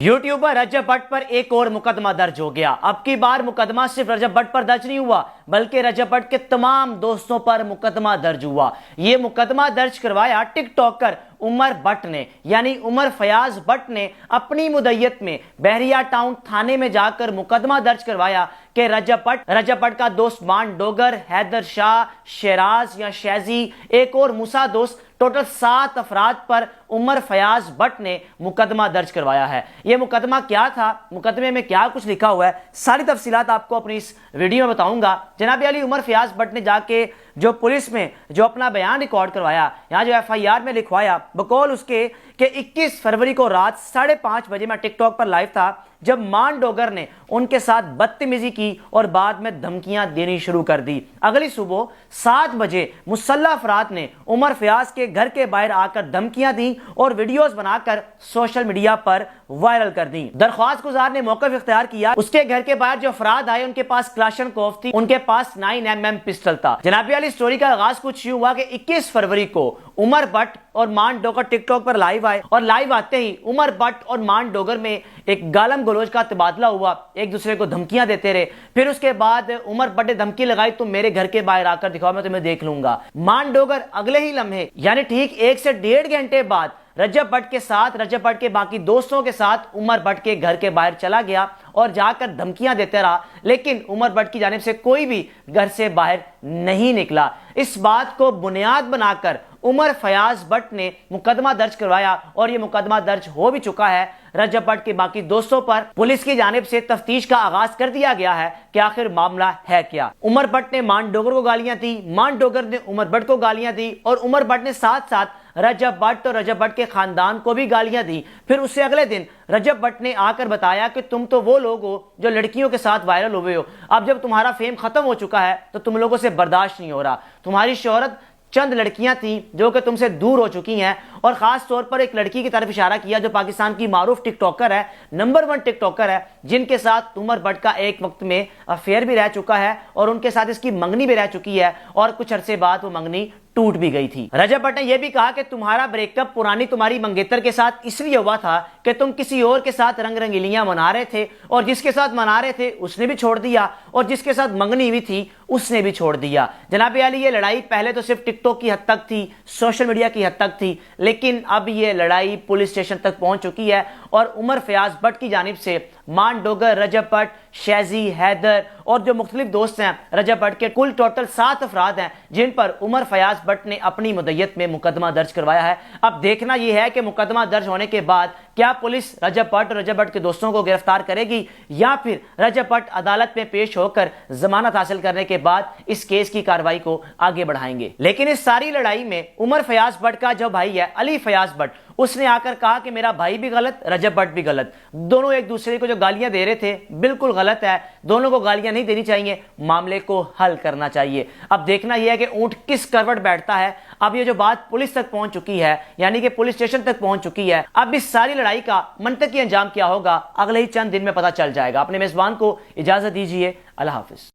YouTuber रजब भट्ट पर एक और मुकदमा दर्ज हो गया। अब की बार मुकदमा सिर्फ रजब भट्ट पर दर्ज नहीं हुआ, बल्कि रजब भट्ट के तमाम दोस्तों पर मुकदमा दर्ज हुआ। ये मुकदमा दर्ज करवाया टिकटॉकर उमर भट्ट ने, यानी उमर फयाज भट्ट ने अपनी मुद्दत में बहरिया टाउन थाने में जाकर मुकदमा दर्ज करवाया कि रजब भट्ट का दोस्त मान डोगर, हैदर शाह, शेराज या शैजी, एक और मूसा दोस्त, टोटल 7 अफराद पर उमर फयाज भट्ट ने मुकदमा दर्ज करवाया है। यह मुकदमा क्या था, मुकदमे में क्या कुछ लिखा हुआ है, सारी तफसीलात आपको अपनी इस वीडियो में बताऊंगा। जनाब अली उमर फयाज भट्ट ने जाके जो पुलिस में जो अपना बयान रिकॉर्ड करवाया, यहाँ जो FIR में लिखवाया, बकौल उसके कि 21 फरवरी को रात 5:30 बजे मैं टिकटॉक पर लाइव था जब मान डोगर ने उनके साथ बदतमीजी की और बाद में धमकियां देनी शुरू कर दी। अगली सुबह 7 बजे मुसल्लह अफराद ने उमर फयाज के घर के बाहर आकर धमकियां दी और वीडियोस बनाकर सोशल मीडिया पर वायरल कर दी। दरख्वास्त गुजार ने मौका इख्तियार किया। उसके घर के बाहर जो अफराद आए उनके पास क्लाशनकोफ थी, उनके पास 9mm पिस्टल था। जनाब अली स्टोरी का आगाज कुछ यूं हुआ कि 21 फरवरी को उमर भट्ट और मान डोगर टिकटॉक पर लाइव आए और लाइव आते ही उमर भट्ट और मान डोगर में एक गालम गलोज का तबादला हुआ, एक दूसरे को धमकियां देते रहे। फिर उसके बाद उमर भट्ट ने धमकी लगाई, तुम मेरे घर के बाहर आकर दिखाओ, मैं तुम्हें देख लूंगा। मान डोगर अगले ही लम्हे यानी ठीक 1 से 1.5 घंटे बाद रजब भट्ट के साथ, रजब भट्ट के बाकी दोस्तों के साथ उमर भट्ट के घर के बाहर चला गया और जाकर धमकियां देते रहा, लेकिन उमर भट्ट की जानिब से कोई भी घर से बाहर नहीं निकला। इस बात को बुनियाद बनाकर उमर फयाज भट्ट ने मुकदमा दर्ज करवाया और यह मुकदमा दर्ज हो भी चुका है। रजब भट्ट के बाकी दोस्तों पर पुलिस की जानिब से तफ्तीश का आगाज कर दिया गया है कि आखिर मामला है क्या। उमर भट्ट ने मान डोगर को गालियां दी, मान डोगर ने उमर भट्ट को गालियां दी और उमर भट्ट ने साथ साथ रजब भट्ट और रजब भट्ट के खानदान को भी गालियां दी। फिर उससे अगले दिन रजब भट्ट ने आकर बताया कि तुम तो वो लोग हो जो लड़कियों के साथ वायरल हुए हो, अब जब तुम्हारा फेम खत्म हो चुका है तो तुम लोगों से बर्दाश्त नहीं हो रहा। तुम्हारी शोहरत चंद लड़कियां थी जो कि तुमसे दूर हो चुकी हैं, और खास तौर पर एक लड़की की तरफ इशारा किया जो पाकिस्तान की मारूफ टिकटॉकर है, नंबर 1 टिकटॉकर है, जिनके साथ उमर भट्ट का एक वक्त में अफेयर भी रह चुका है और उनके साथ इसकी मंगनी भी रह चुकी है और कुछ अरसे बाद वो मंगनी टूट भी गई थी। रजब भट्ट ने यह भी कहा कि तुम्हारा ब्रेकअप पुरानी तुम्हारी मंगेतर के साथ इसलिए हुआ था कि तुम किसी और के साथ रंग रंगीलियां मना रहे थे और जिसके साथ मना रहे थे उसने भी छोड़ दिया और जिसके साथ मंगनी हुई थी उसने भी छोड़ दिया। जनाब अली ये लड़ाई पहले तो सिर्फ टिकटॉक की हद तक थी, सोशल मीडिया की हद तक थी, लेकिन अब ये लड़ाई पुलिस स्टेशन तक पहुंच चुकी है और उमर फयाज भट्ट की जानिब से मान डोगर, रजब भट्ट, शैजी, हैदर और जो मुख्तलिफ दोस्त हैं रजब भट्ट के, कुल टोटल 7 अफराद हैं जिन पर उमर फयाज भट्ट ने अपनी मुद्दत में मुकदमा दर्ज करवाया है। अब देखना यह है कि मुकदमा दर्ज होने के बाद क्या पुलिस रजब भट्ट और रजब भट्ट के दोस्तों को गिरफ्तार करेगी या फिर रजब भट्ट अदालत में पेश होकर जमानत हासिल करने के बाद इस केस की कार्रवाई को आगे बढ़ाएंगे। लेकिन इस सारी लड़ाई में उमर फयाज भट्ट का जो भाई है अली फयाज भट्ट, उसने आकर कहा कि मेरा भाई भी गलत, रजब भट्ट भी गलत, दोनों एक दूसरे को जो गालियां दे रहे थे बिल्कुल गलत है, दोनों को गालियां नहीं देनी चाहिए, मामले को हल करना चाहिए। अब देखना यह है कि ऊंट किस करवट बैठता है। अब ये जो बात पुलिस तक पहुंच चुकी है, यानी कि पुलिस स्टेशन तक पहुंच चुकी है, अब इस सारी लड़ाई का मंतकी अंजाम क्या होगा अगले ही चंद दिन में पता चल जाएगा। अपने मेजबान को इजाजत दीजिए, अल्लाह हाफिज।